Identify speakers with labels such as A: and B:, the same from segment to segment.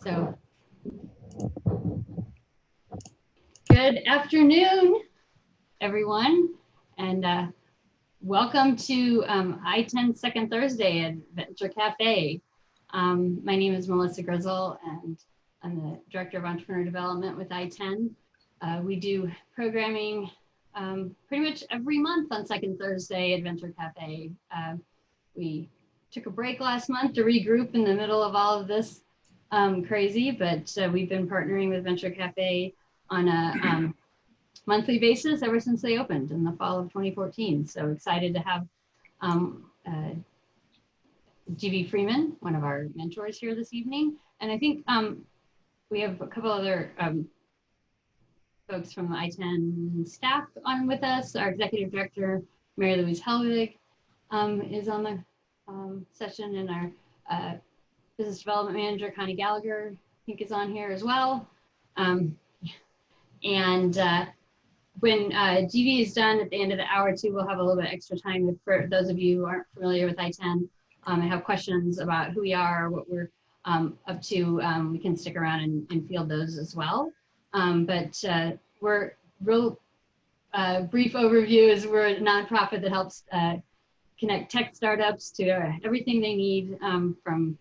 A: So, good afternoon, everyone, and welcome to ITEN Second Thursday at Venture Cafe. My name is Melissa Grizzle, and I'm the Director of Entrepreneur Development with ITEN. We do programming pretty much every month on Second Thursday at Venture Cafe. We took a break last month to regroup in the middle of all of this crazy, but we've been partnering with Venture Cafe on a monthly basis ever since they opened in the fall of 2014. So excited to have GB Freeman, one of our mentors, here this evening. And I think we have a couple other folks from the ITEN staff on with us. Our executive director, Mary Louise Helwig, is on the session, and our business development manager, Connie Gallagher, I think is on here as well. When GV is done at the end of the hour too, we'll have a little bit extra time for those of you who aren't familiar with ITEN and have questions about who we are, what we're up to. We can stick around and field those as well. We're real brief overview is we're a nonprofit that helps connect tech startups to everything they need from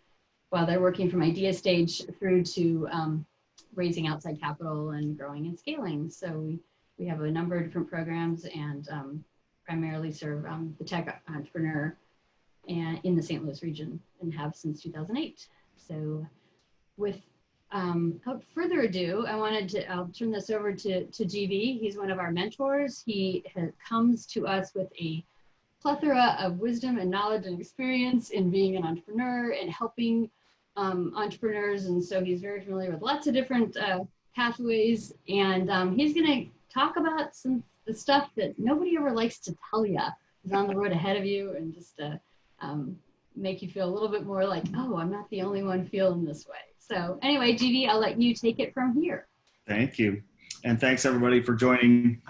A: while they're working from idea stage through to raising outside capital and growing and scaling. So we have a number of different programs and primarily serve the tech entrepreneur and in the St. Louis region and have since 2008. So without further ado, I'll turn this over to GB. He's one of our mentors. He comes to us with a plethora of wisdom and knowledge and experience in being an entrepreneur and helping entrepreneurs. And so he's very familiar with lots of different pathways. And he's going to talk about the stuff that nobody ever likes to tell you is on the road ahead of you, and just make you feel a little bit more like, oh, I'm not the only one feeling this way. So anyway, GB, I'll let you take it from here.
B: Thank you. And thanks everybody for joining.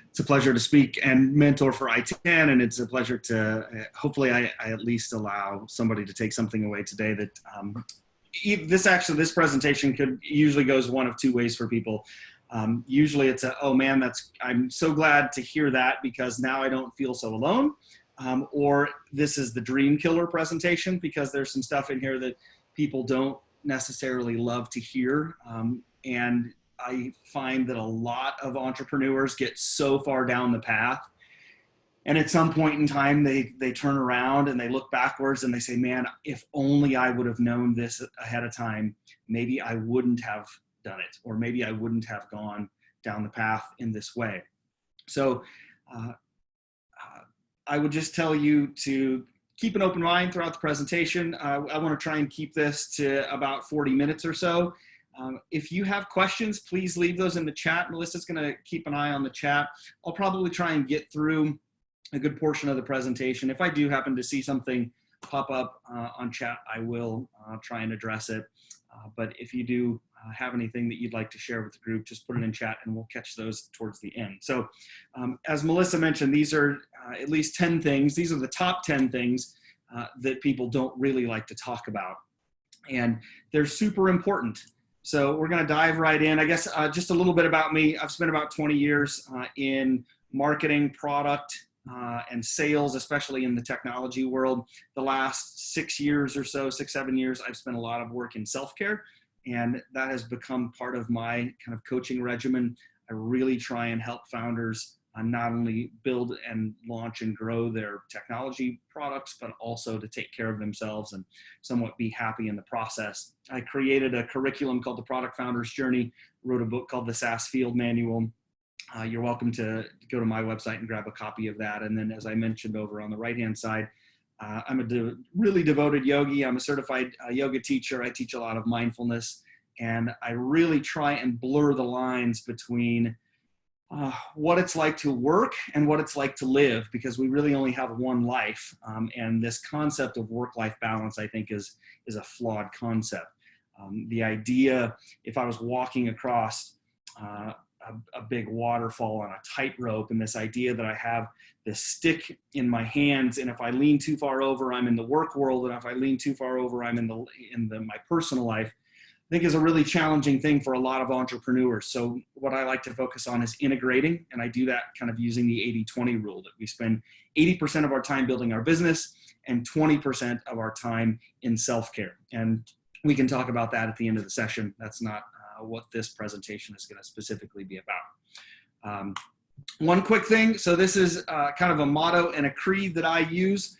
B: It's a pleasure to speak and mentor for ITEN, and it's a pleasure to, hopefully I at least allow somebody to take something away today that this presentation usually goes one of two ways for people. Usually it's oh man, I'm so glad to hear that because now I don't feel so alone. Or this is the dream killer presentation because there's some stuff in here that people don't necessarily love to hear. And I find that a lot of entrepreneurs get so far down the path, and at some point in time, they turn around and they look backwards and they say, man, if only I would have known this ahead of time, maybe I wouldn't have done it, or maybe I wouldn't have gone down the path in this way. So I would just tell you to keep an open mind throughout the presentation. I want to try and keep this to about 40 minutes or so. If you have questions, please leave those in the chat. Melissa's going to keep an eye on the chat. I'll probably try and get through a good portion of the presentation. If I do happen to see something pop up on chat, I will try and address it. But if you do have anything that you'd like to share with the group, just put it in chat and we'll catch those towards the end. So as Melissa mentioned, these are at least 10 things. These are the top 10 things that people don't really like to talk about. And they're super important. So we're going to dive right in. I guess just a little bit about me. I've spent about 20 years in marketing, product, and sales, especially in the technology world. The last 6 years or so, 6-7 years, I've spent a lot of work in self-care, and that has become part of my kind of coaching regimen. I really try and help founders not only build and launch and grow their technology products, but also to take care of themselves and somewhat be happy in the process. I created a curriculum called the Product Founder's Journey, wrote a book called the SaaS Field Manual. You're welcome to go to my website and grab a copy of that. And then as I mentioned over on the right-hand side, I'm a really devoted yogi. I'm a certified yoga teacher. I teach a lot of mindfulness, and I really try and blur the lines between what it's like to work and what it's like to live, because we really only have one life. And this concept of work-life balance, I think, is a flawed concept. The idea, if I was walking across a big waterfall on a tightrope, and this idea that I have this stick in my hands, and if I lean too far over, I'm in the work world, and if I lean too far over, I'm in my personal life. think is a really challenging thing for a lot of entrepreneurs. So what I like to focus on is integrating, and I do that kind of using the 80-20 rule, that we spend 80% of our time building our business and 20% of our time in self-care. And we can talk about that at the end of the session. That's not what this presentation is going to specifically be about. One quick thing. So this is kind of a motto and a creed that I use.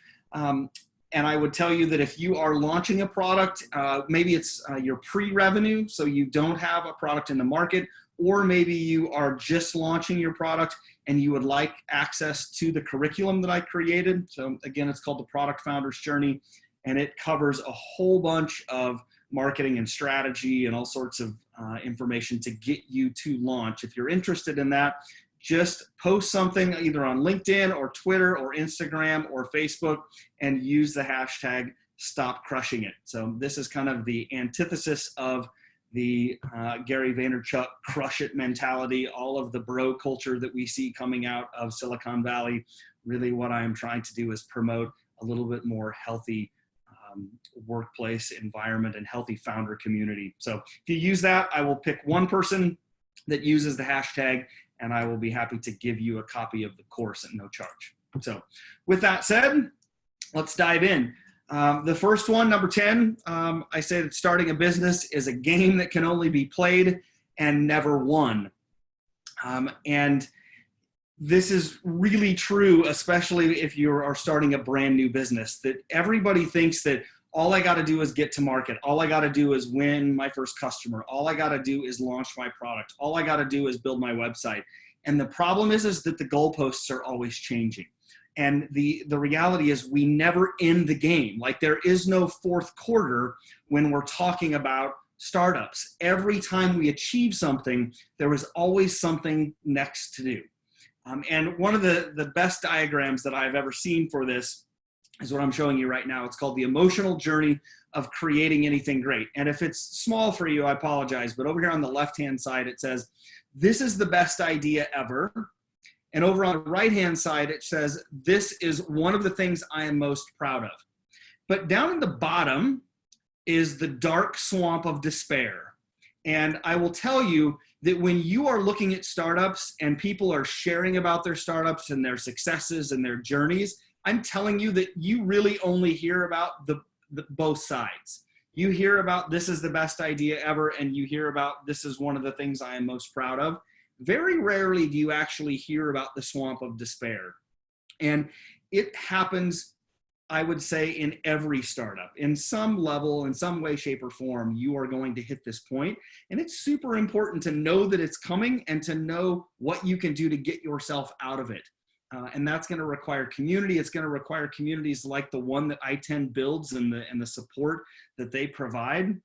B: And I would tell you that if you are launching a product, maybe it's your pre-revenue, so you don't have a product in the market, or maybe you are just launching your product and you would like access to the curriculum that I created. So again, it's called the Product Founder's Journey, and it covers a whole bunch of marketing and strategy and all sorts of information to get you to launch. If you're interested in that, just post something either on LinkedIn or Twitter or Instagram or Facebook and use the hashtag #StopCrushingIt. So this is kind of the antithesis of the Gary Vaynerchuk crush it mentality, all of the bro culture that we see coming out of Silicon Valley. Really what I am trying to do is promote a little bit more healthy workplace environment and healthy founder community. So if you use that, I will pick one person that uses the hashtag, and I will be happy to give you a copy of the course at no charge. So with that said, let's dive in. The first one, number 10, I say that starting a business is a game that can only be played and never won. And this is really true, especially if you are starting a brand new business, that everybody thinks that all I got to do is get to market. All I got to do is win my first customer. All I got to do is launch my product. All I got to do is build my website. And the problem is that the goalposts are always changing. And the reality is we never end the game. Like, there is no fourth quarter when we're talking about startups. Every time we achieve something, there is always something next to do. And one of the best diagrams that I've ever seen for this is what I'm showing you right now. It's called the emotional journey of creating anything great. And if it's small for you, I apologize. But over here on the left-hand side, it says, this is the best idea ever. And over on the right-hand side, it says, this is one of the things I am most proud of. But down in the bottom is the dark swamp of despair. And I will tell you that when you are looking at startups and people are sharing about their startups and their successes and their journeys, I'm telling you that you really only hear about the both sides. You hear about this is the best idea ever, and you hear about this is one of the things I am most proud of. Very rarely do you actually hear about the swamp of despair. And it happens, I would say, in every startup. In some level, in some way, shape, or form, you are going to hit this point. And it's super important to know that it's coming and to know what you can do to get yourself out of it. And that's going to require community. It's going to require communities like the one that ITEN builds and the support that they provide.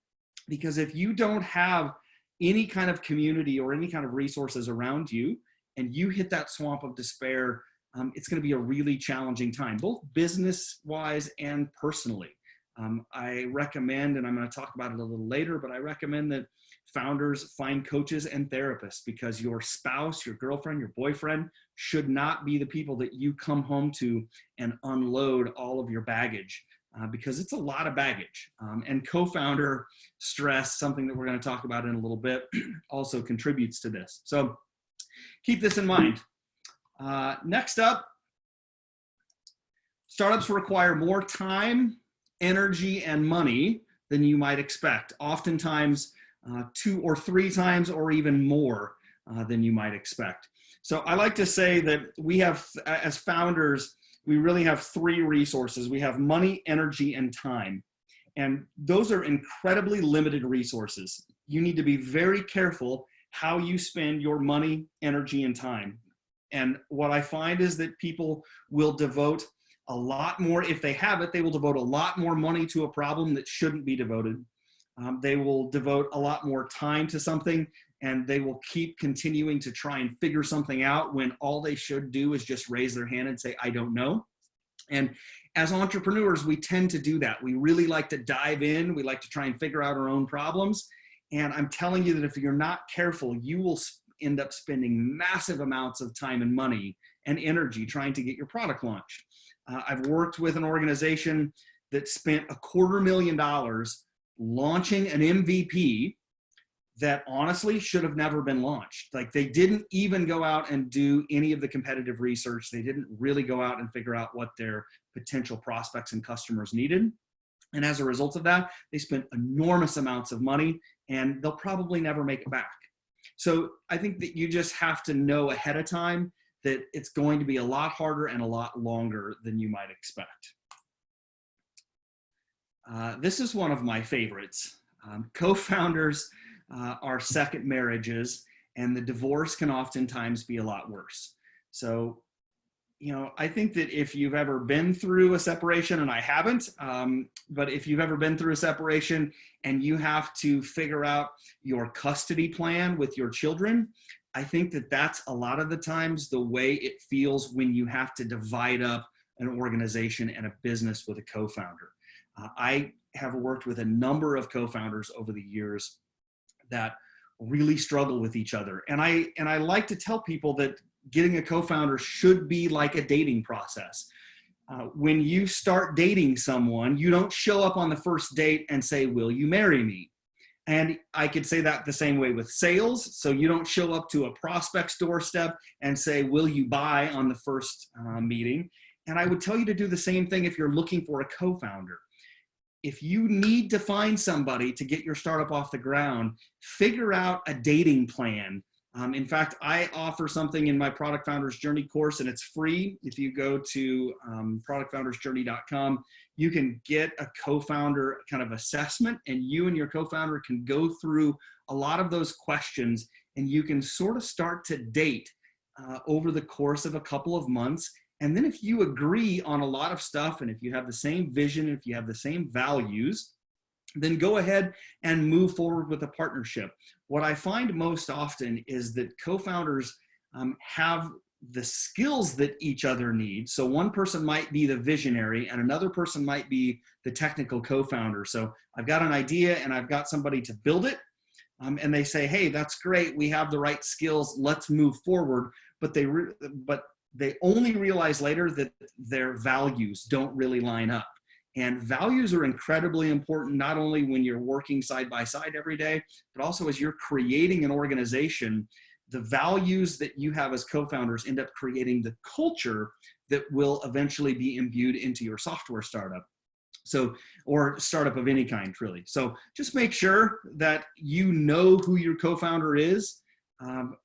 B: Because if you don't have any kind of community or any kind of resources around you, and you hit that swamp of despair, it's going to be a really challenging time, both business-wise and personally. I recommend, and I'm going to talk about it a little later, but I recommend that founders find coaches and therapists, because your spouse, your girlfriend, your boyfriend should not be the people that you come home to and unload all of your baggage, because it's a lot of baggage. And co-founder stress, something that we're going to talk about in a little bit, also contributes to this. So keep this in mind. Next up, startups require more time, energy, and money than you might expect. Oftentimes 2 or 3 times or even more than you might expect. So I like to say that we have, as founders, we really have 3 resources. We have money, energy, and time. And those are incredibly limited resources. You need to be very careful how you spend your money, energy, and time. And what I find is that people will devote a lot more, if they have it, they will devote a lot more money to a problem that shouldn't be devoted. They will devote a lot more time to something, and they will keep continuing to try and figure something out when all they should do is just raise their hand and say, I don't know. And as entrepreneurs, we tend to do that. We really like to dive in. We like to try and figure out our own problems. And I'm telling you that if you're not careful, you will end up spending massive amounts of time and money and energy trying to get your product launched. I've worked with an organization that spent $250,000 launching an MVP that honestly should have never been launched. Like, they didn't even go out and do any of the competitive research. They didn't really go out and figure out what their potential prospects and customers needed. And as a result of that, they spent enormous amounts of money, and they'll probably never make it back. So I think that you just have to know ahead of time that it's going to be a lot harder and a lot longer than you might expect. This is one of my favorites. Co-founders are second marriages, and the divorce can oftentimes be a lot worse. So, you know, I think that if you've ever been through a separation, and I haven't, but if you've ever been through a separation and you have to figure out your custody plan with your children, I think that that's a lot of the times the way it feels when you have to divide up an organization and a business with a co-founder. I have worked with a number of co-founders over the years that really struggle with each other. And I like to tell people that getting a co-founder should be like a dating process. When you start dating someone, you don't show up on the first date and say, "Will you marry me?" And I could say that the same way with sales. So you don't show up to a prospect's doorstep and say, "Will you buy?" on the first meeting. And I would tell you to do the same thing if you're looking for a co-founder. If you need to find somebody to get your startup off the ground, figure out a dating plan. In fact, I offer something in my Product Founders Journey course, and it's free. If you go to productfoundersjourney.com, you can get a co-founder kind of assessment, and you and your co-founder can go through a lot of those questions, and you can sort of start to date over the course of a couple of months. And then if you agree on a lot of stuff, and if you have the same vision, if you have the same values, then go ahead and move forward with a partnership. What I find most often is that co-founders have the skills that each other needs. So one person might be the visionary and another person might be the technical co-founder. So I've got an idea and I've got somebody to build it. And they say, "Hey, that's great. We have the right skills. Let's move forward." But they only realize later that their values don't really line up. And values are incredibly important, not only when you're working side by side every day, but also as you're creating an organization. The values that you have as co-founders end up creating the culture that will eventually be imbued into your software startup. So, or startup of any kind, really. So just make sure that you know who your co-founder is,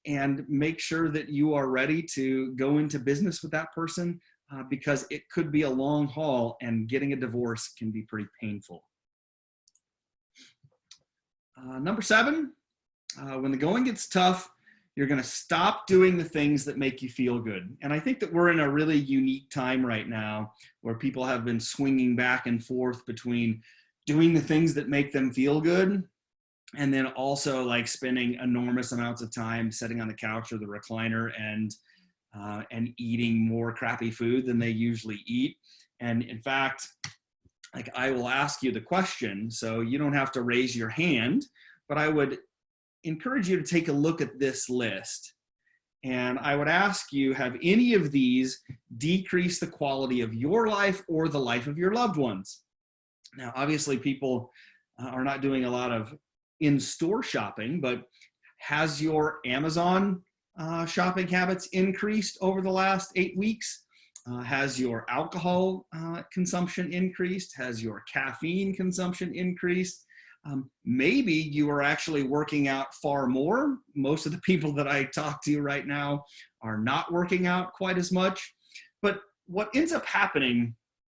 B: and make sure that you are ready to go into business with that person, because it could be a long haul, and getting a divorce can be pretty painful. Number 7, when the going gets tough, you're going to stop doing the things that make you feel good. And I think that we're in a really unique time right now where people have been swinging back and forth between doing the things that make them feel good and then also like spending enormous amounts of time sitting on the couch or the recliner and eating more crappy food than they usually eat. And in fact, like, I will ask you the question, so you don't have to raise your hand, but I would encourage you to take a look at this list. And I would ask you, have any of these decreased the quality of your life or the life of your loved ones? Now, obviously people are not doing a lot of in-store shopping, but has your Amazon shopping habits increased over the last 8 weeks? Has your alcohol consumption increased? Has your caffeine consumption increased? Maybe you are actually working out far more. Most of the people that I talk to right now are not working out quite as much. But what ends up happening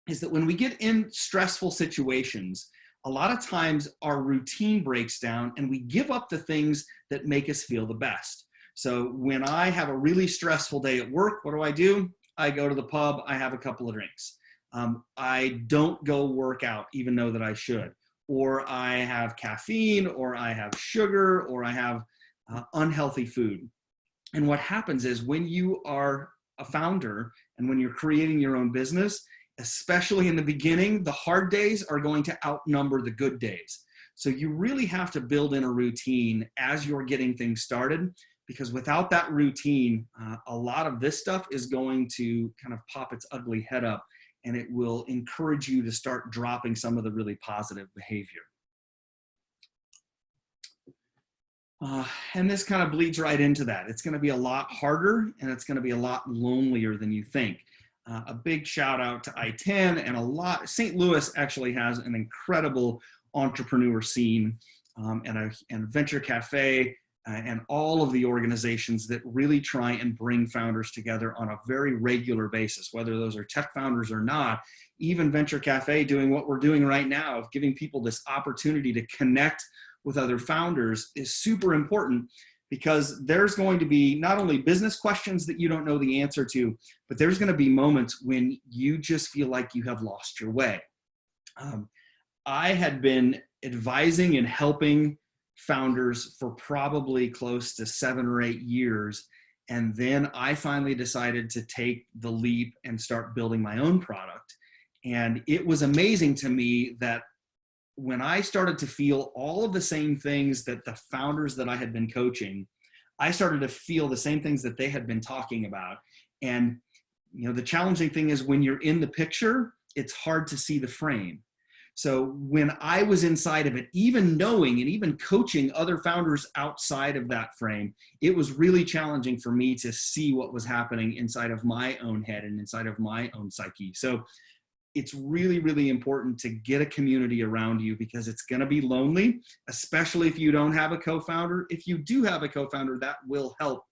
B: is that when we get in stressful situations, a lot of times our routine breaks down and we give up the things that make us feel the best. So when I have a really stressful day at work, what do? I go to the pub, I have a couple of drinks. I don't go work out, even though that I should. Or I have caffeine, or I have sugar, or I have unhealthy food. And what happens is when you are a founder and when you're creating your own business, especially in the beginning, the hard days are going to outnumber the good days. So you really have to build in a routine as you're getting things started, because without that routine, a lot of this stuff is going to kind of pop its ugly head up, and it will encourage you to start dropping some of the really positive behavior. And this kind of bleeds right into that. It's going to be a lot harder, and it's going to be a lot lonelier than you think. A big shout out to ITEN, and St. Louis actually has an incredible entrepreneur scene, and Venture Cafe, and all of the organizations that really try and bring founders together on a very regular basis, whether those are tech founders or not. Even Venture Cafe doing what we're doing right now, of giving people this opportunity to connect with other founders, is super important, because there's going to be not only business questions that you don't know the answer to, but there's going to be moments when you just feel like you have lost your way. I had been advising and helping founders for probably close to 7 or 8 years. And then I finally decided to take the leap and start building my own product. And it was amazing to me that when I started to feel all of the same things that the founders that I had been coaching, I started to feel the same things that they had been talking about. And, you know, the challenging thing is when you're in the picture, it's hard to see the frame. So when I was inside of it, even knowing and even coaching other founders outside of that frame, it was really challenging for me to see what was happening inside of my own head and inside of my own psyche. So it's really, really important to get a community around you, because it's going to be lonely, especially if you don't have a co-founder. If you do have a co-founder, that will help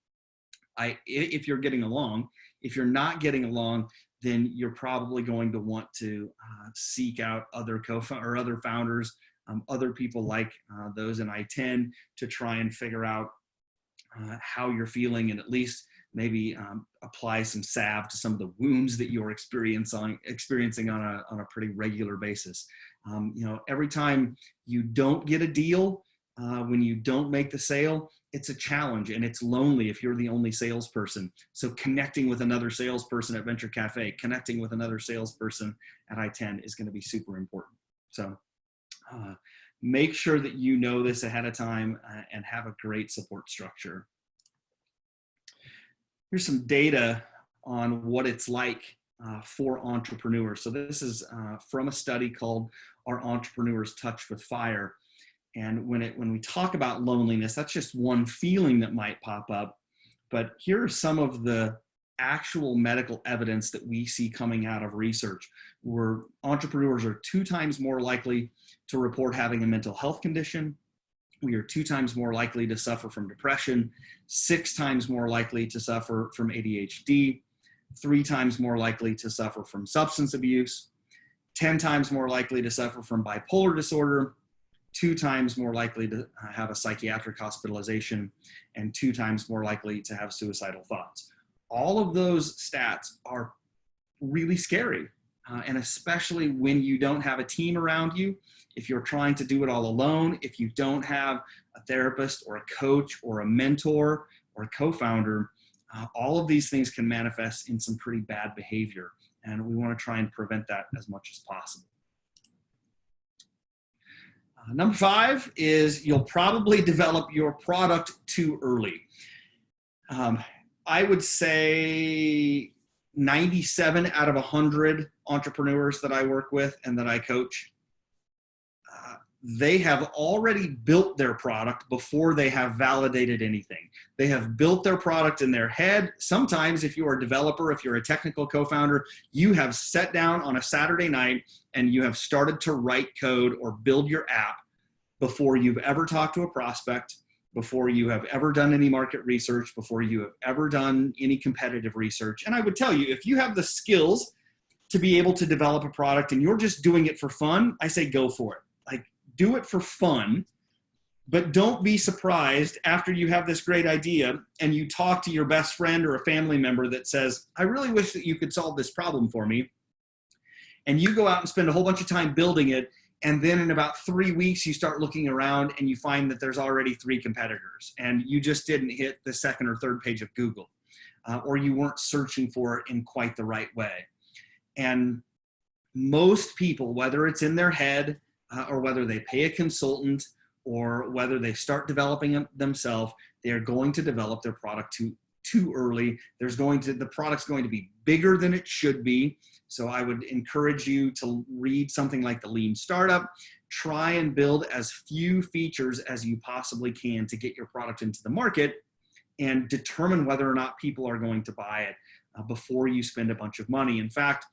B: if you're getting along. If you're not getting along, then you're probably going to want to seek out other co-founders or other founders, other people like those in ITEN, to try and figure out how you're feeling, and at least maybe apply some salve to some of the wounds that you're experiencing on a pretty regular basis. You know, every time you don't get a deal, when you don't make the sale, it's a challenge, and it's lonely if you're the only salesperson. So connecting with another salesperson at Venture Cafe, connecting with another salesperson at ITEN is going to be super important. So make sure that you know this ahead of time and have a great support structure. Here's some data on what it's like for entrepreneurs. So this is from a study called Are Entrepreneurs Touched with Fire? And when we talk about loneliness, that's just one feeling that might pop up. But here are some of the actual medical evidence that we see coming out of research, where entrepreneurs are 2 times more likely to report having a mental health condition. We are 2 times more likely to suffer from depression, 6 times more likely to suffer from ADHD, 3 times more likely to suffer from substance abuse, 10 times more likely to suffer from bipolar disorder, 2 times more likely to have a psychiatric hospitalization, and 2 times more likely to have suicidal thoughts. All of those stats are really scary. And especially when you don't have a team around you, if you're trying to do it all alone, if you don't have a therapist or a coach or a mentor or a co-founder, all of these things can manifest in some pretty bad behavior. And we want to try and prevent that as much as possible. Number 5 is you'll probably develop your product too early. I would say 97 out of 100 entrepreneurs that I work with and that I coach, they have already built their product before they have validated anything. They have built their product in their head. Sometimes if you're a developer, if you're a technical co-founder, you have sat down on a Saturday night and you have started to write code or build your app before you've ever talked to a prospect, before you have ever done any market research, before you have ever done any competitive research. And I would tell you, if you have the skills to be able to develop a product and you're just doing it for fun, I say go for it. Like, do it for fun, but don't be surprised after you have this great idea and you talk to your best friend or a family member that says, I really wish that you could solve this problem for me. And you go out and spend a whole bunch of time building it. And then in about 3 weeks, you start looking around and you find that there's already 3 competitors and you just didn't hit the 2nd or 3rd page of Google, or you weren't searching for it in quite the right way. And most people, whether it's in their head or whether they pay a consultant or whether they start developing it themselves, they are going to develop their product too too early. The product's going to be bigger than it should be. So I would encourage you to read something like the Lean Startup. Try and build as few features as you possibly can to get your product into the market, and determine whether or not people are going to buy it before you spend a bunch of money. In fact,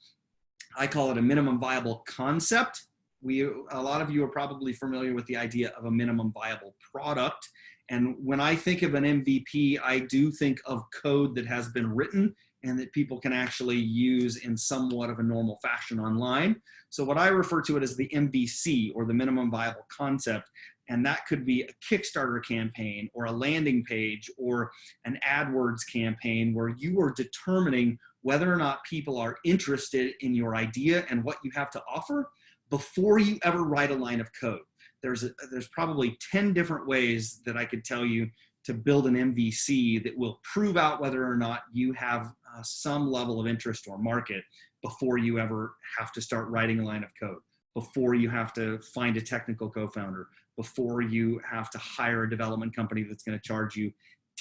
B: I call it a minimum viable concept. A lot of you are probably familiar with the idea of a minimum viable product. And when I think of an MVP, I do think of code that has been written and that people can actually use in somewhat of a normal fashion online. So what I refer to it as the MVC, or the minimum viable concept. And that could be a Kickstarter campaign, or a landing page, or an AdWords campaign, where you are determining whether or not people are interested in your idea and what you have to offer before you ever write a line of code. There's probably 10 different ways that I could tell you to build an MVC that will prove out whether or not you have some level of interest or market before you ever have to start writing a line of code, before you have to find a technical co-founder, before you have to hire a development company that's going to charge you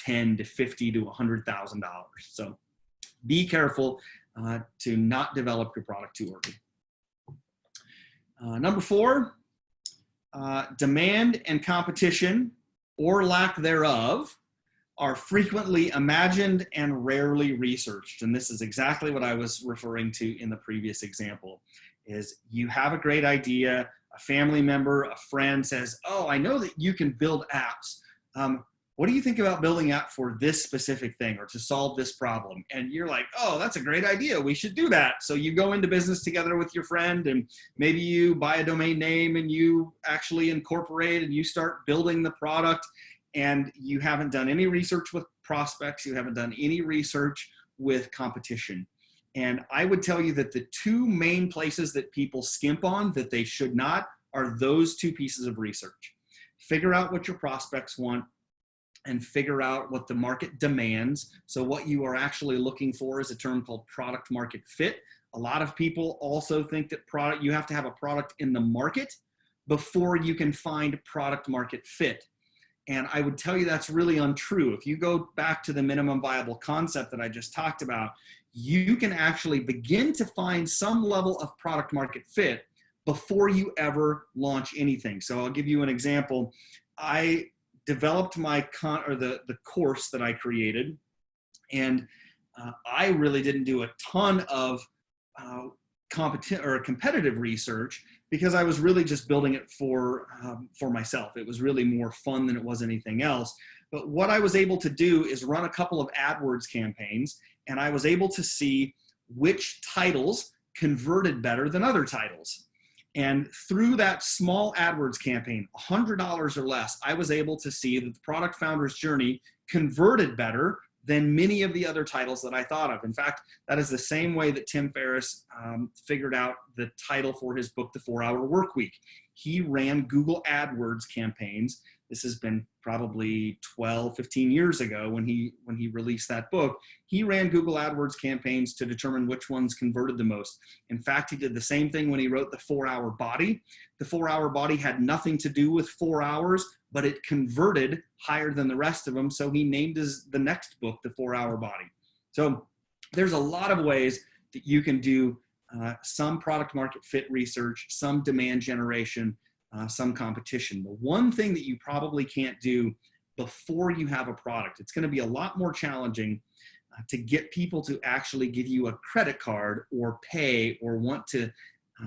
B: $10 to $50 to $100,000. So be careful to not develop your product too early. Number 4, demand and competition, or lack thereof, are frequently imagined and rarely researched. And this is exactly what I was referring to in the previous example. Is you have a great idea, a family member, a friend says, oh, I know that you can build apps. What do you think about building an app for this specific thing, or to solve this problem? And you're like, oh, that's a great idea. We should do that. So you go into business together with your friend, and maybe you buy a domain name and you actually incorporate and you start building the product, and you haven't done any research with prospects. You haven't done any research with competition. And I would tell you that the 2 main places that people skimp on that they should not are those 2 pieces of research. Figure out what your prospects want, and figure out what the market demands. So what you are actually looking for is a term called product market fit. A lot of people also think that you have to have a product in the market before you can find product market fit. And I would tell you that's really untrue. If you go back to the minimum viable concept that I just talked about, you can actually begin to find some level of product market fit before you ever launch anything. So I'll give you an example. I developed the course that I created, and I really didn't do a ton of competitive research, because I was really just building it for myself. It was really more fun than it was anything else. But what I was able to do is run a couple of AdWords campaigns, and I was able to see which titles converted better than other titles. And through that small AdWords campaign, $100 or less, I was able to see that the product founder's journey converted better than many of the other titles that I thought of. In fact, that is the same way that Tim Ferriss figured out the title for his book, The 4-Hour Workweek. He ran Google AdWords campaigns. This has been probably 12, 15 years ago when he released that book. He ran Google AdWords campaigns to determine which ones converted the most. In fact, he did the same thing when he wrote The 4-Hour Body. The 4-Hour Body had nothing to do with 4 hours, but it converted higher than the rest of them. So he named the next book, The 4-Hour Body. So there's a lot of ways that you can do some product market fit research, some demand generation, some competition. The one thing that you probably can't do before you have a product, it's going to be a lot more challenging to get people to actually give you a credit card or pay or want to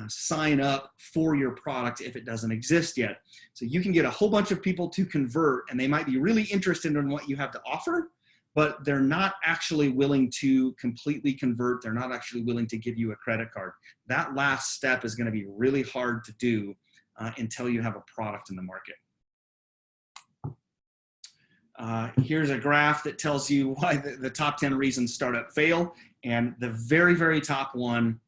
B: sign up for your product if it doesn't exist yet. So you can get a whole bunch of people to convert, and they might be really interested in what you have to offer, but they're not actually willing to completely convert. They're not actually willing to give you a credit card. That last step is going to be really hard to do until you have a product in the market. Here's a graph that tells you why the top 10 reasons startup fail. And the very, very top one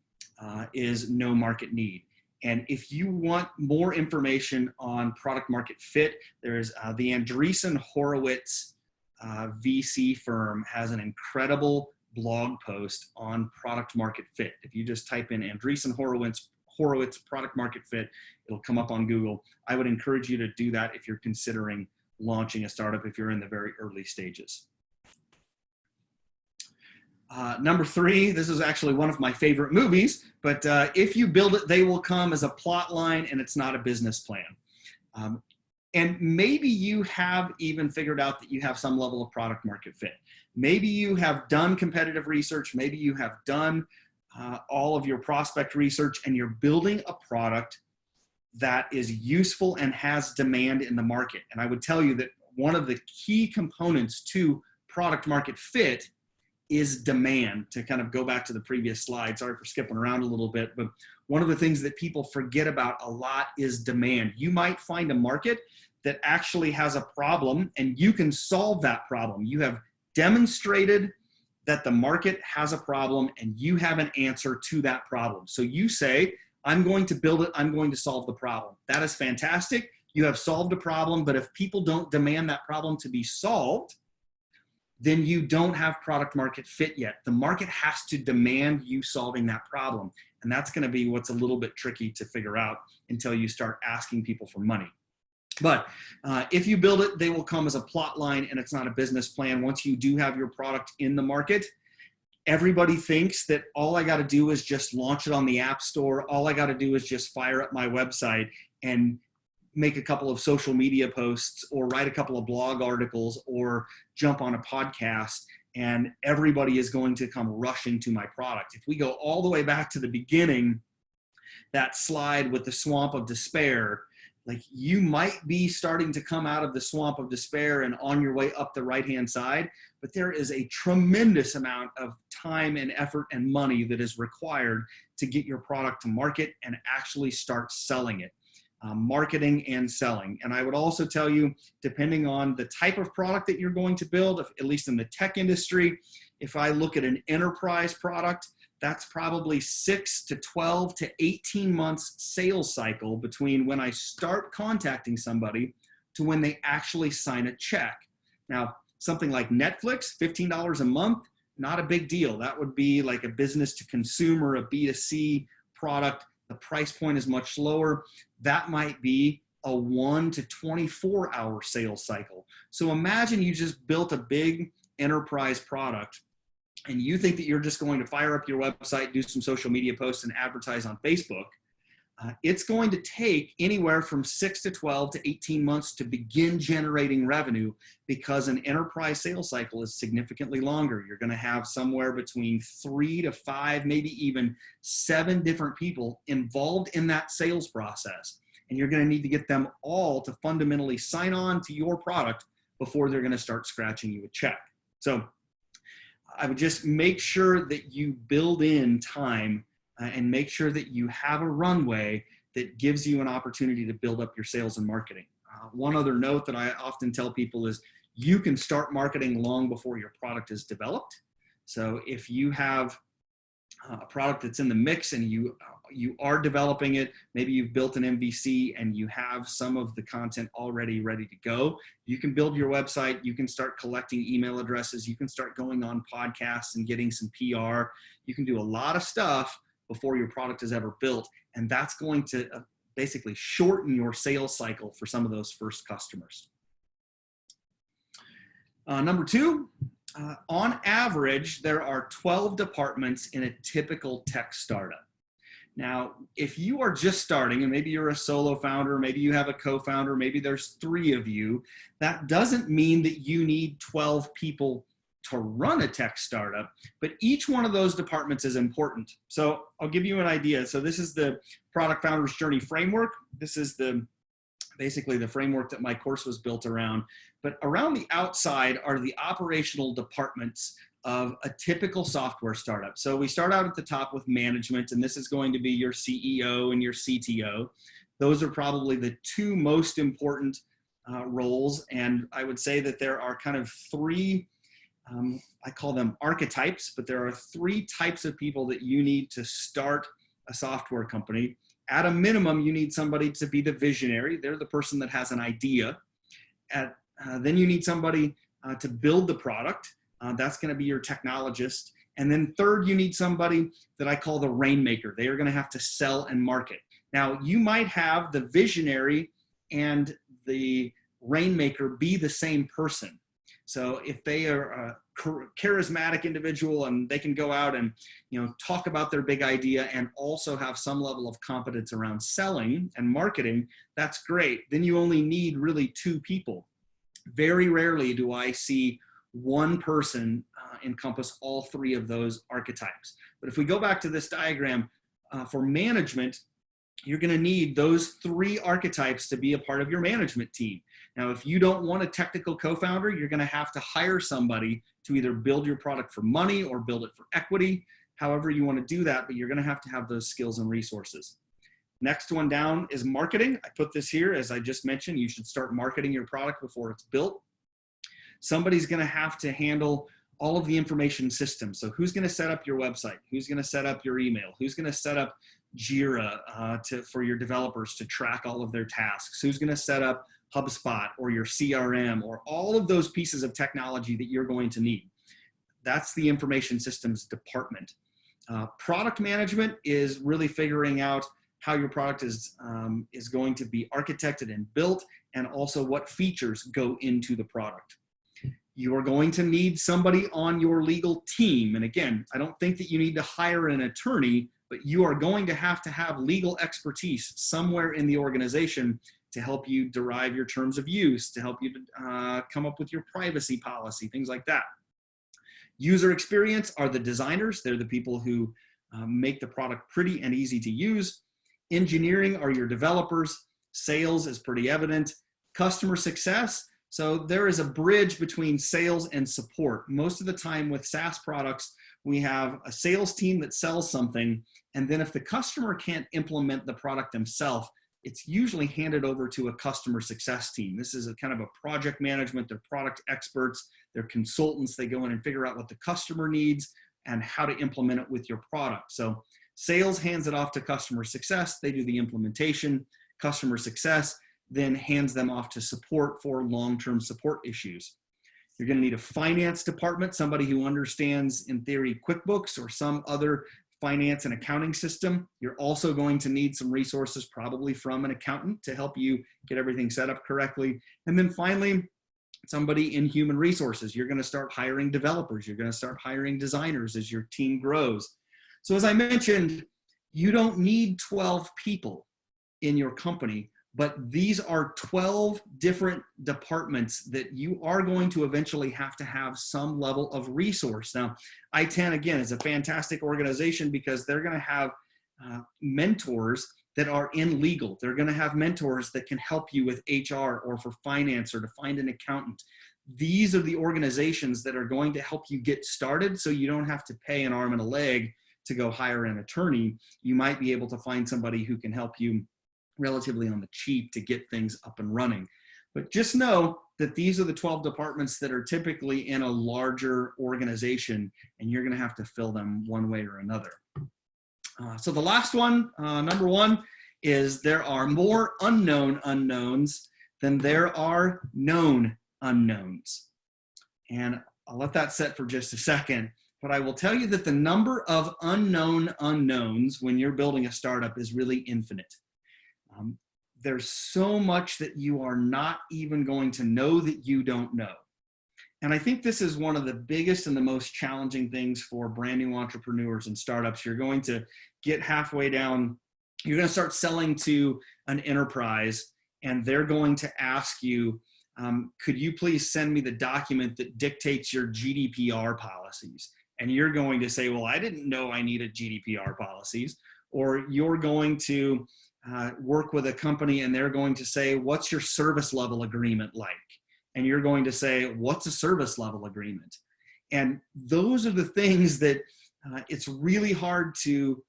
B: is no market need. And if you want more information on product market fit, there's the Andreessen Horowitz VC firm has an incredible blog post on product market fit. If you just type in Andreessen Horowitz product market fit, it'll come up on Google. I would encourage you to do that if you're considering launching a startup, if you're in the very early stages. Number 3, this is actually one of my favorite movies, but if you build it, they will come as a plot line and it's not a business plan. And maybe you have even figured out that you have some level of product market fit. Maybe you have done competitive research. Maybe you have done all of your prospect research and you're building a product that is useful and has demand in the market. And I would tell you that one of the key components to product market fit is demand. To kind of go back to the previous slide, sorry for skipping around a little bit, but one of the things that people forget about a lot is demand. You might find a market that actually has a problem and you can solve that problem. You have demonstrated that the market has a problem and you have an answer to that problem. So you say, I'm going to build it, I'm going to solve the problem. That is fantastic. You have solved a problem, but if people don't demand that problem to be solved, then you don't have product market fit yet. The market has to demand you solving that problem. And that's going to be what's a little bit tricky to figure out until you start asking people for money. But if you build it, they will come as a plot line and it's not a business plan. Once you do have your product in the market, everybody thinks that all I got to do is just launch it on the App Store. All I got to do is just fire up my website and make a couple of social media posts or write a couple of blog articles or jump on a podcast and everybody is going to come rushing to my product. If we go all the way back to the beginning, that slide with the swamp of despair, like you might be starting to come out of the swamp of despair and on your way up the right-hand side, but there is a tremendous amount of time and effort and money that is required to get your product to market and actually start selling it. Marketing and selling. And I would also tell you, depending on the type of product that you're going to build, at least in the tech industry, if I look at an enterprise product, that's probably 6 to 12 to 18 months sales cycle between when I start contacting somebody to when they actually sign a check. Now, something like Netflix, $15 a month, not a big deal. That would be like a business to consumer, a B2C product. The price point is much lower. That might be a 1 to 24 hour sales cycle. So imagine you just built a big enterprise product and you think that you're just going to fire up your website, do some social media posts and advertise on Facebook. It's going to take anywhere from 6 to 12 to 18 months to begin generating revenue because an enterprise sales cycle is significantly longer. You're going to have somewhere between 3 to 5, maybe even 7 different people involved in that sales process. And you're going to need to get them all to fundamentally sign on to your product before they're going to start scratching you a check. So I would just make sure that you build in time and make sure that you have a runway that gives you an opportunity to build up your sales and marketing. One other note that I often tell people is you can start marketing long before your product is developed. So if you have a product that's in the mix and you are developing it, maybe you've built an MVC and you have some of the content already ready to go, you can build your website, you can start collecting email addresses, you can start going on podcasts and getting some PR. You can do a lot of stuff before your product is ever built. And that's going to basically shorten your sales cycle for some of those first customers. Number 2, on average, there are 12 departments in a typical tech startup. Now, if you are just starting and maybe you're a solo founder, maybe you have a co-founder, maybe there's 3 of you, that doesn't mean that you need 12 people to run a tech startup, but each one of those departments is important. So I'll give you an idea. So this is the Product Founders Journey framework. This is basically the framework that my course was built around. But around the outside are the operational departments of a typical software startup. So we start out at the top with management, and this is going to be your CEO and your CTO. Those are probably the 2 most important roles. And I would say that there are kind of 3 I call them archetypes, but there are 3 types of people that you need to start a software company. At a minimum, you need somebody to be the visionary. They're the person that has an idea. Then you need somebody to build the product. That's going to be your technologist. And then third, you need somebody that I call the rainmaker. They are going to have to sell and market. Now, you might have the visionary and the rainmaker be the same person. So if they are charismatic individual and they can go out and, talk about their big idea and also have some level of competence around selling and marketing, that's great. Then you only need really 2 people. Very rarely do I see one person encompass all 3 of those archetypes. But if we go back to this diagram, for management, you're going to need those 3 archetypes to be a part of your management team. Now, if you don't want a technical co-founder, you're going to have to hire somebody to either build your product for money or build it for equity, however you want to do that, but you're going to have those skills and resources. Next one down is marketing. I put this here, as I just mentioned, you should start marketing your product before it's built. Somebody's going to have to handle all of the information systems. So who's going to set up your website? Who's going to set up your email? Who's going to set up Jira for your developers to track all of their tasks? Who's going to set up HubSpot or your CRM or all of those pieces of technology that you're going to need? That's the information systems department. Product management is really figuring out how your product is going to be architected and built, and also what features go into the product. You are going to need somebody on your legal team. And again, I don't think that you need to hire an attorney, but you are going to have legal expertise somewhere in the organization to help you derive your terms of use, to help you come up with your privacy policy, things like that. User experience are the designers. They're the people who make the product pretty and easy to use. Engineering are your developers. Sales is pretty evident. Customer success. So there is a bridge between sales and support. Most of the time with SaaS products, we have a sales team that sells something, and then if the customer can't implement the product themselves, it's usually handed over to a customer success team. This is a kind of a project management. They're product experts, they're consultants. They go in and figure out what the customer needs and how to implement it with your product. So sales hands it off to customer success. They do the implementation. Customer success then hands them off to support for long-term support issues. You're going to need a finance department, somebody who understands, in theory, QuickBooks or some other finance and accounting system. You're also going to need some resources, probably from an accountant, to help you get everything set up correctly. And then finally, somebody in human resources. You're going to start hiring developers. You're going to start hiring designers as your team grows. So as I mentioned, you don't need 12 people in your company, but these are 12 different departments that you are going to eventually have some level of resource. Now, ITEN, again, is a fantastic organization because they're going to have mentors that are in legal. They're going to have mentors that can help you with HR or for finance or to find an accountant. These are the organizations that are going to help you get started so you don't have to pay an arm and a leg to go hire an attorney. You might be able to find somebody who can help you relatively on the cheap to get things up and running. But just know that these are the 12 departments that are typically in a larger organization, and you're going to have to fill them one way or another. So the last one, number 1, is there are more unknown unknowns than there are known unknowns. And I'll let that set for just a second, but I will tell you that the number of unknown unknowns when you're building a startup is really infinite. There's so much that you are not even going to know that you don't know. And I think this is one of the biggest and the most challenging things for brand new entrepreneurs and startups. You're going to get halfway down, you're going to start selling to an enterprise, and they're going to ask you, could you please send me the document that dictates your GDPR policies? And you're going to say, well, I didn't know I needed GDPR policies. Or you're going to work with a company and they're going to say, what's your service level agreement like? And you're going to say, what's a service level agreement? And those are the things that it's really hard to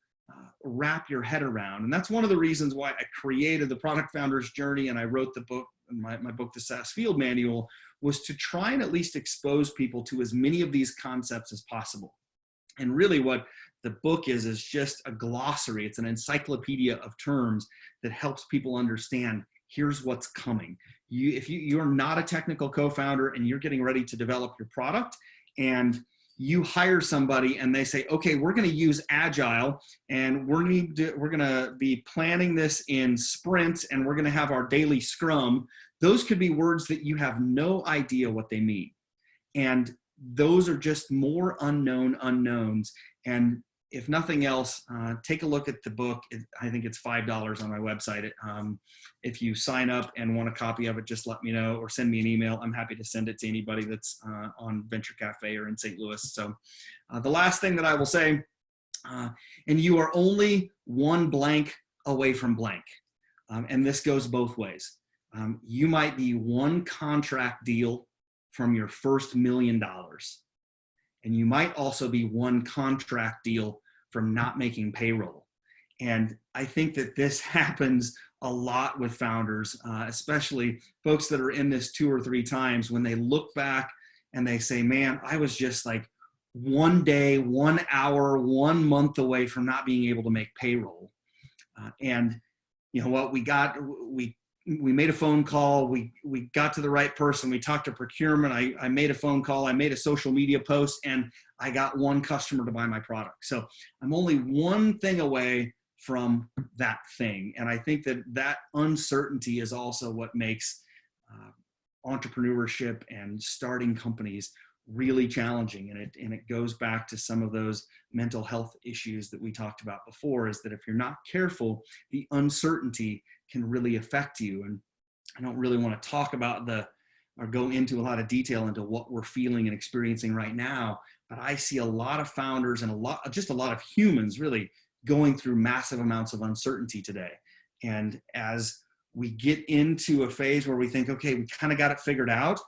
B: wrap your head around. And that's one of the reasons why I created the Product Founder's Journey and I wrote the book, my book, The SaaS Field Manual, was to try and at least expose people to as many of these concepts as possible. And really what the book is just a glossary. It's an encyclopedia of terms that helps people understand, here's what's coming. If you're not a technical co-founder and you're getting ready to develop your product and you hire somebody and they say, okay, we're going to use Agile and we're going to be planning this in sprints and we're going to have our daily Scrum. Those could be words that you have no idea what they mean. And those are just more unknown unknowns. And if nothing else, take a look at the book. I think it's $5 on my website. If you sign up and want a copy of it, just let me know or send me an email. I'm happy to send it to anybody that's on Venture Cafe or in St. Louis. So the last thing that I will say, and you are only one blank away from blank. And this goes both ways. You might be one contract deal from your first $1 million. And you might also be one contract deal from not making payroll. And I think that this happens a lot with founders, especially folks that are in this 2 or 3 times, when they look back and they say, man, I was just like 1 day, 1 hour, 1 month away from not being able to make payroll. And you know what, we made a phone call, we got to the right person, we talked to procurement, I made a phone call, I made a social media post, and I got 1 customer to buy my product. So I'm only one thing away from that thing. And I think that that uncertainty is also what makes entrepreneurship and starting companies really challenging. And it goes back to some of those mental health issues that we talked about before, is that if you're not careful, the uncertainty can really affect you. And I don't really want to talk about or go into a lot of detail into what we're feeling and experiencing right now, but I see a lot of founders and a lot of humans really going through massive amounts of uncertainty today. And as we get into a phase where we think, okay, we kind of got it figured out,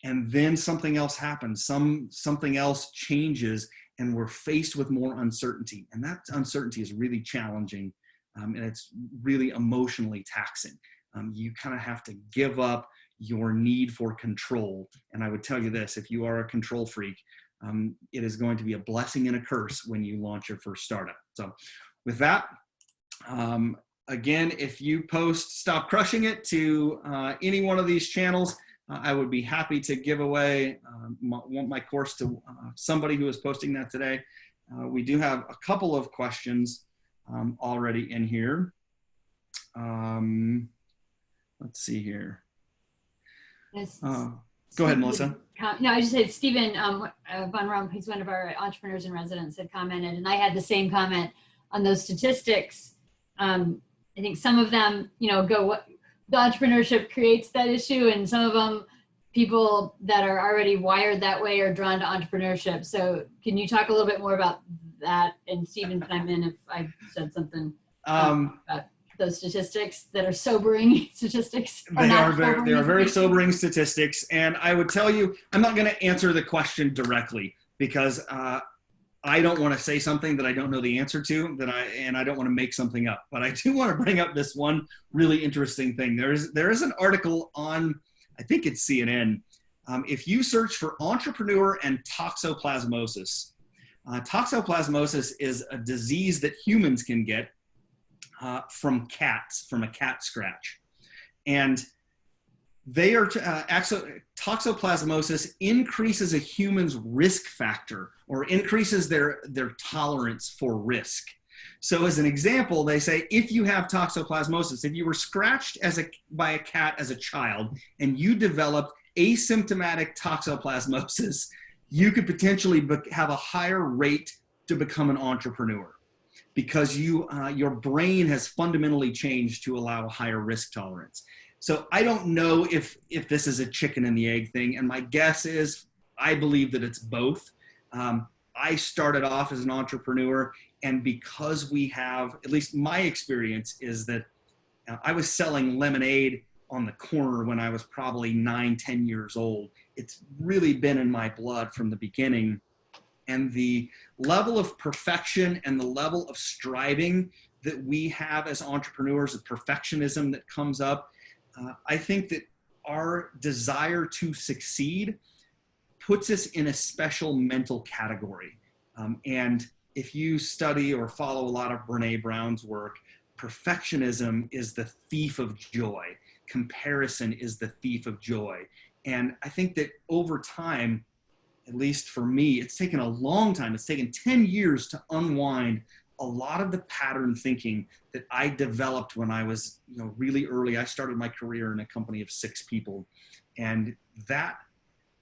B: and then something else happens, something else changes, and we're faced with more uncertainty. And that uncertainty is really challenging, and it's really emotionally taxing. You kind of have to give up your need for control. And I would tell you this, if you are a control freak, it is going to be a blessing and a curse when you launch your first startup. So with that, again, if you post "Stop Crushing It" to any one of these channels, I would be happy to give away my course to somebody who is posting that today. We do have a couple of questions already in here. Let's see here. Go ahead, Melissa.
A: No, I just said Stephen Von Rom, who's one of our entrepreneurs in residence, had commented, and I had the same comment on those statistics. I think some of them, go, the entrepreneurship creates that issue, and some of them, people that are already wired that way are drawn to entrepreneurship. So can you talk a little bit more about that? And Stephen, chime in if I said something about those statistics that are sobering statistics.
B: They are very sobering statistics. And I would tell you, I'm not going to answer the question directly, because I don't want to say something that I don't know the answer to, and I don't want to make something up. But I do want to bring up this one really interesting thing. There is an article on, I think it's CNN. If you search for entrepreneur and toxoplasmosis, toxoplasmosis is a disease that humans can get from cats, from a cat scratch. And they are toxoplasmosis increases a human's risk factor, or increases their tolerance for risk. So as an example, they say, if you have toxoplasmosis, if you were scratched by a cat as a child and you developed asymptomatic toxoplasmosis, you could potentially have a higher rate to become an entrepreneur, because your brain has fundamentally changed to allow a higher risk tolerance. So I don't know if this is a chicken and the egg thing, and my guess is I believe that it's both. I started off as an entrepreneur, and because we have, at least my experience is that I was selling lemonade on the corner when I was probably 9-10 years old. It's really been in my blood from the beginning. And the level of perfection and the level of striving that we have as entrepreneurs, the perfectionism that comes up, I think that our desire to succeed puts us in a special mental category. And if you study or follow a lot of Brené Brown's work, perfectionism is the thief of joy. Comparison is the thief of joy. And I think that over time, at least for me, it's taken a long time. It's taken 10 years to unwind a lot of the pattern thinking that I developed when I was, really early. I started my career in a company of 6 people, and that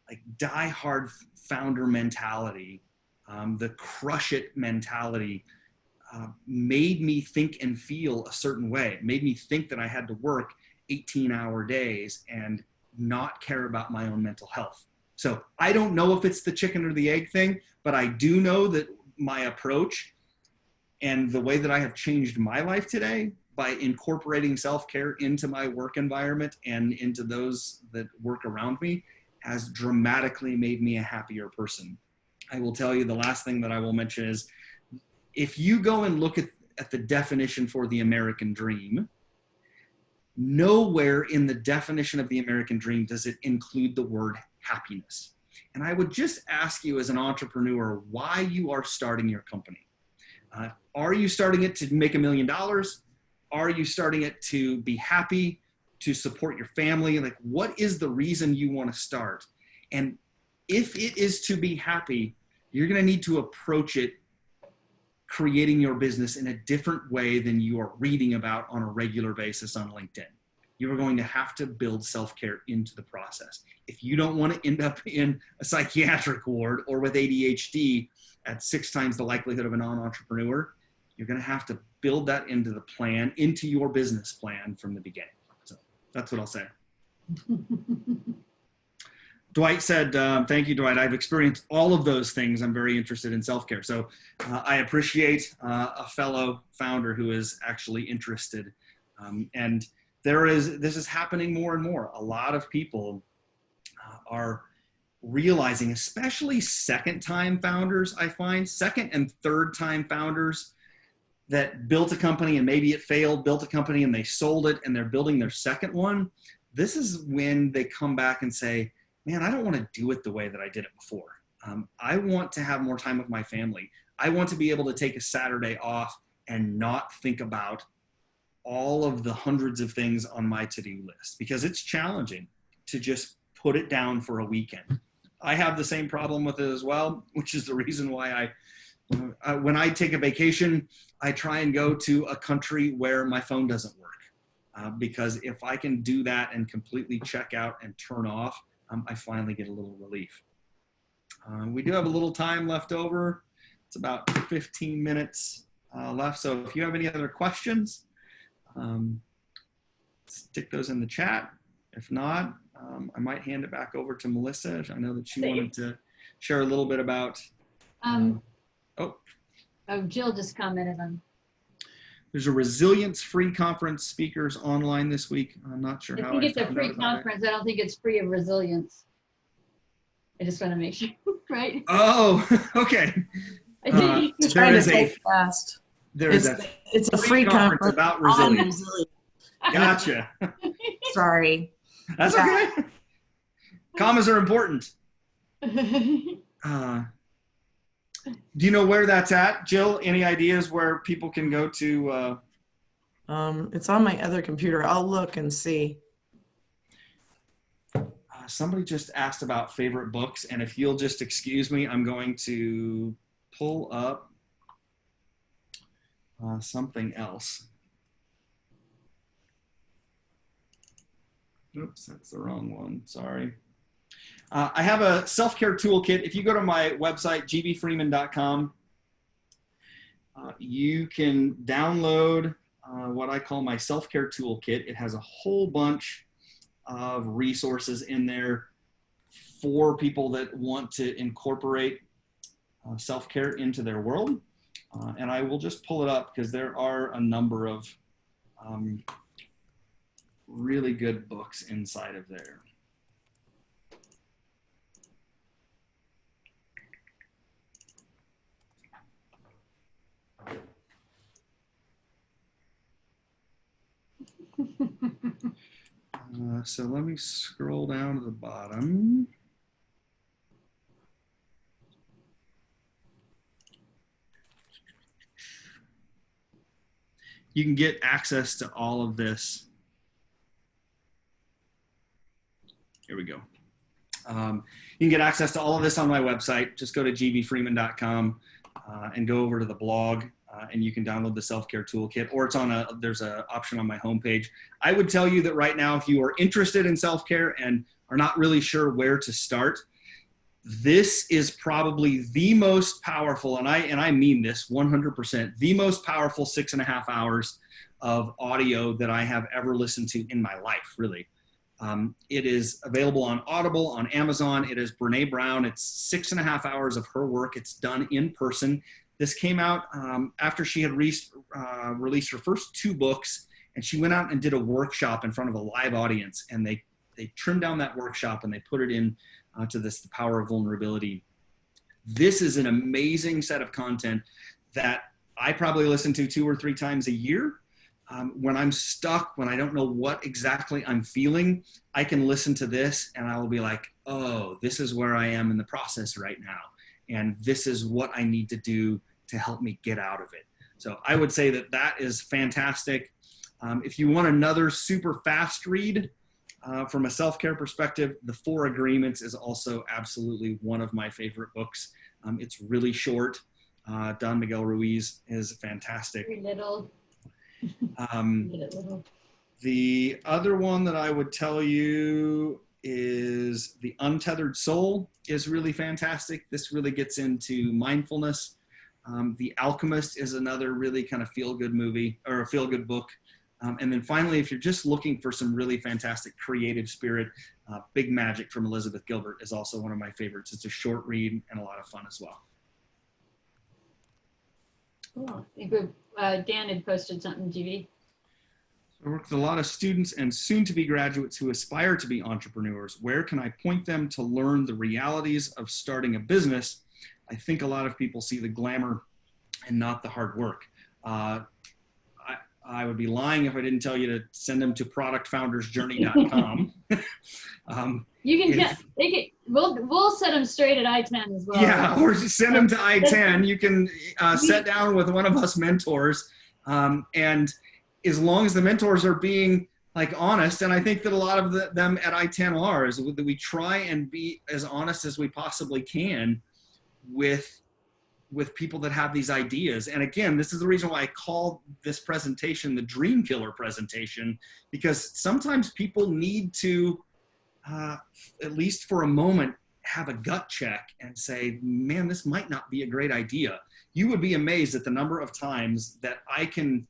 B: like die-hard founder mentality, the crush it mentality, made me think and feel a certain way. It made me think that I had to work 18-hour days and not care about my own mental health. So I don't know if it's the chicken or the egg thing, but I do know that my approach and the way that I have changed my life today by incorporating self-care into my work environment and into those that work around me has dramatically made me a happier person. I will tell you, the last thing that I will mention is, if you go and look at the definition for the American dream, nowhere in the definition of the American dream does it include the word happiness. And I would just ask you as an entrepreneur why you are starting your company. Are you starting it to make $1 million? Are you starting it to be happy, to support your family? Like, what is the reason you want to start? And if it is to be happy, you're going to need to approach it creating your business in a different way than you are reading about on a regular basis on LinkedIn. You are going to have to build self-care into the process. If you don't want to end up in a psychiatric ward or with ADHD at 6 times the likelihood of a non-entrepreneur, you're going to have to build that into the plan, into your business plan from the beginning. So that's what I'll say. Dwight said, thank you, Dwight. I've experienced all of those things. I'm very interested in self-care. So I appreciate a fellow founder who is actually interested. And this is happening more and more. A lot of people are realizing, especially second-time founders, I find, second and third-time founders that built a company and maybe it failed, built a company and they sold it and they're building their second one. This is when they come back and say, man, I don't want to do it the way that I did it before. I want to have more time with my family. I want to be able to take a Saturday off and not think about all of the hundreds of things on my to-do list, because it's challenging to just put it down for a weekend. I have the same problem with it as well, which is the reason why when I take a vacation, I try and go to a country where my phone doesn't work. Because if I can do that and completely check out and turn off, I finally get a little relief. We do have a little time left over. It's about 15 minutes left. So if you have any other questions, stick those in the chat. If not, I might hand it back over to Melissa. I know that she wanted to share a little bit about.
A: Jill just commented on.
B: There's a resilience free conference speakers online this week. I'm not sure how.
A: I think it's a free conference. I don't think it's free of resilience. I just want to make sure, right?
B: Oh, okay.
A: I think
C: It's a free conference
B: about resilience. Gotcha.
C: Sorry.
B: That's okay. Commas are important. Do you know where that's at, Jill? Any ideas where people can go to?
C: It's on my other computer. I'll look and see.
B: Somebody just asked about favorite books, and if you'll just excuse me, I'm going to pull up something else. Oops, that's the wrong one. Sorry. I have a self-care toolkit. If you go to my website, gbfreeman.com, you can download what I call my self-care toolkit. It has a whole bunch of resources in there for people that want to incorporate self-care into their world. And I will just pull it up because there are a number of really good books inside of there. So let me scroll down to the bottom. You can get access to all of this. Here we go. You can get access to all of this on my website. Just go to gbfreeman.com and go over to the blog. And you can download the self-care toolkit, or it's on there's an option on my homepage. I would tell you that right now, if you are interested in self-care and are not really sure where to start, This is probably the most powerful, and I mean this 100%, the most powerful 6.5 hours of audio that I have ever listened to in my life, really. It is available on Audible, on Amazon. It is Brene Brown. It's 6.5 hours of her work. It's done in person. This came out after she had released her first 2 books, and she went out and did a workshop in front of a live audience, and they trimmed down that workshop and they put it in to this, The Power of Vulnerability. This is an amazing set of content that I probably listen to 2 or 3 times a year. When I'm stuck, when I don't know what exactly I'm feeling, I can listen to this and I will be like, oh, this is where I am in the process right now. And this is what I need to do to help me get out of it. So I would say that that is fantastic. If you want another super fast read, from a self-care perspective, The 4 Agreements is also absolutely one of my favorite books. It's really short. Don Miguel Ruiz is fantastic.
A: Very little.
B: The other one that I would tell you is The Untethered Soul is really fantastic. This really gets into mindfulness. The Alchemist is another really kind of feel-good movie or a feel-good book. And then finally, if you're just looking for some really fantastic creative spirit, Big Magic from Elizabeth Gilbert is also one of my favorites. It's a short read and a lot of fun as well.
A: Cool. Dan had posted something, GV.
B: I work with a lot of students and soon-to-be graduates who aspire to be entrepreneurs. Where can I point them to learn the realities of starting a business? I think a lot of people see the glamour and not the hard work. I would be lying if I didn't tell you to send them to productfoundersjourney.com.
A: We'll set them straight at ITEN as well.
B: Yeah, or just send them to ITEN. You can sit down with one of us mentors, and as long as the mentors are being like honest, and I think that a lot of them at ITEN are, is that we try and be as honest as we possibly can with people that have these ideas. And again, this is the reason why I call this presentation the Dream Killer presentation, because sometimes people need to, at least for a moment, have a gut check and say, man, this might not be a great idea. You would be amazed at the number of times that I can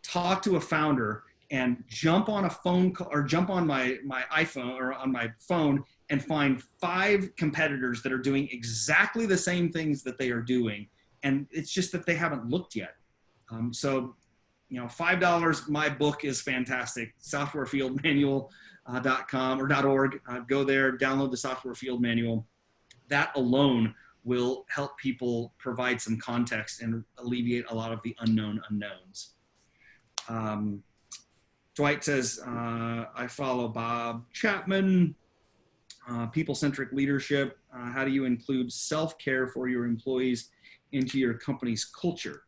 B: talk to a founder and jump on a phone call or jump on my iPhone or on my phone and find 5 competitors that are doing exactly the same things that they are doing. And it's just that they haven't looked yet. So, $5, my book is fantastic. Softwarefieldmanual.com or .org. Go there, download the Software Field Manual. That alone will help people provide some context and alleviate a lot of the unknown unknowns. Dwight says, I follow Bob Chapman. People-centric leadership. How do you include self-care for your employees into your company's culture?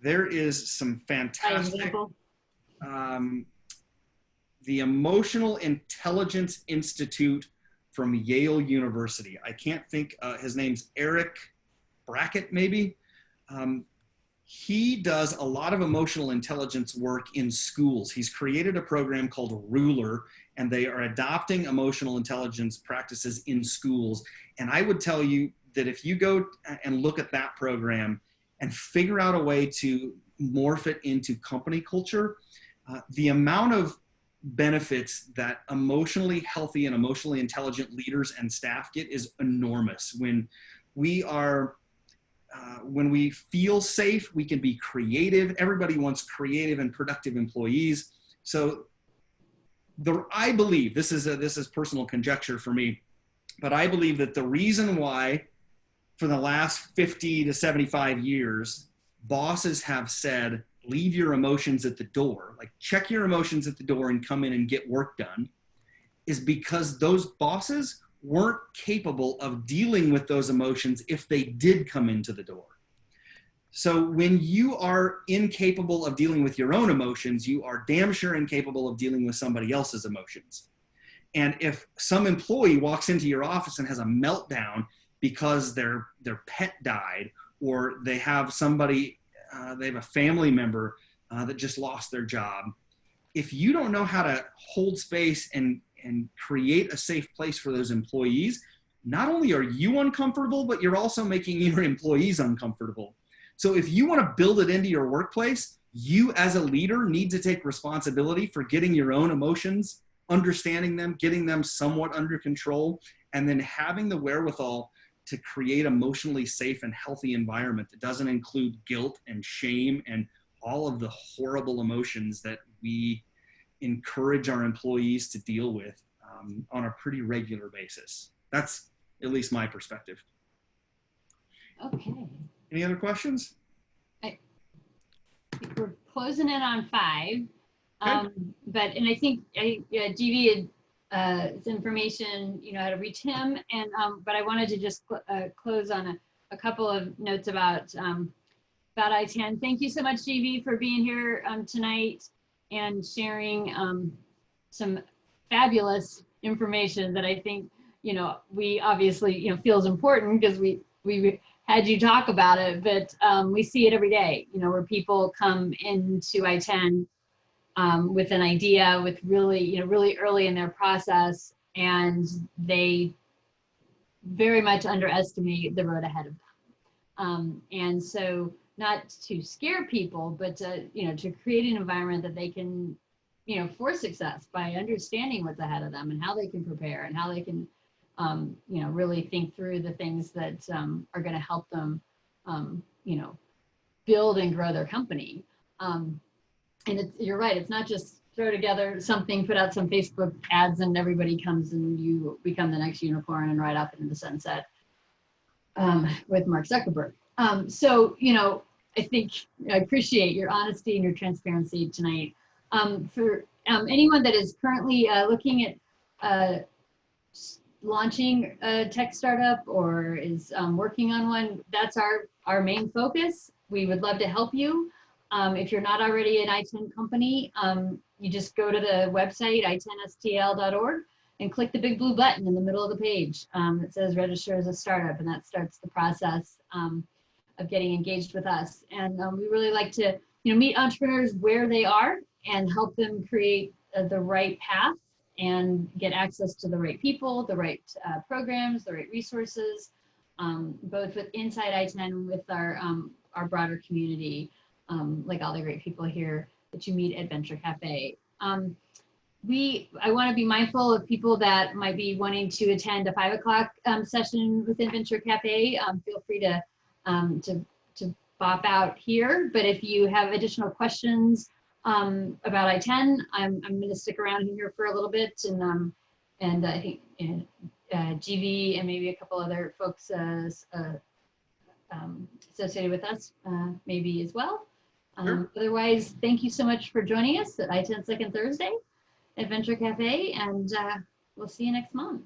B: There is some fantastic, the Emotional Intelligence Institute from Yale University. I can't think, his name's Eric Brackett, maybe. He does a lot of emotional intelligence work in schools. He's created a program called Ruler, and they are adopting emotional intelligence practices in schools. And I would tell you that if you go and look at that program and figure out a way to morph it into company culture, the amount of benefits that emotionally healthy and emotionally intelligent leaders and staff get is enormous. When we feel safe, we can be creative. Everybody wants creative and productive employees. So I believe, this is personal conjecture for me, but I believe that the reason why for the last 50 to 75 years, bosses have said, leave your emotions at the door, like check your emotions at the door and come in and get work done, is because those bosses weren't capable of dealing with those emotions if they did come into the door. So when you are incapable of dealing with your own emotions, you are damn sure incapable of dealing with somebody else's emotions. And if some employee walks into your office and has a meltdown because their pet died, or they have somebody, they have a family member that just lost their job, if you don't know how to hold space and and create a safe place for those employees, not only are you uncomfortable, but you're also making your employees uncomfortable. So if you want to build it into your workplace, you as a leader need to take responsibility for getting your own emotions, understanding them, getting them somewhat under control, and then having the wherewithal to create emotionally safe and healthy environment that doesn't include guilt and shame and all of the horrible emotions that we encourage our employees to deal with on a pretty regular basis. That's at least my perspective.
A: Okay.
B: Any other questions?
A: I think we're closing in on 5.
B: Okay.
A: And I think GV had his information, how to reach him. And but I wanted to just close on a couple of notes about ITEN. Thank you so much, GV, for being here tonight and sharing some fabulous information that I think we obviously feels important because we had you talk about it, but we see it every day. Where people come into ITEN with an idea, with really early in their process, and they very much underestimate the road ahead of them. And so, not to scare people, but to create an environment that they can, for success by understanding what's ahead of them and how they can prepare and how they can, really think through the things that are going to help them, build and grow their company. And you're right, it's not just throw together something, put out some Facebook ads, and everybody comes and you become the next unicorn and ride up into the sunset with Mark Zuckerberg. So, I think I appreciate your honesty and your transparency tonight. For anyone that is currently looking at launching a tech startup or is working on one, that's our main focus. We would love to help you. If you're not already an ITEN company, you just go to the website, itenstl.org, and click the big blue button in the middle of the page that says register as a startup, and that starts the process of getting engaged with us. And we really like to meet entrepreneurs where they are and help them create the right path and get access to the right people, the right programs, the right resources, both with inside ITEN and with our broader community, like all the great people here that you meet at Venture Cafe. I want to be mindful of people that might be wanting to attend a 5 o'clock session within Venture Cafe. Feel free to bop out here. But if you have additional questions about ITEN, I'm going to stick around here for a little bit, and I think GV and maybe a couple other folks associated with us maybe as well.
B: Sure.
A: Otherwise, thank you so much for joining us at ITEN Second Thursday at Venture Cafe, and we'll see you next month.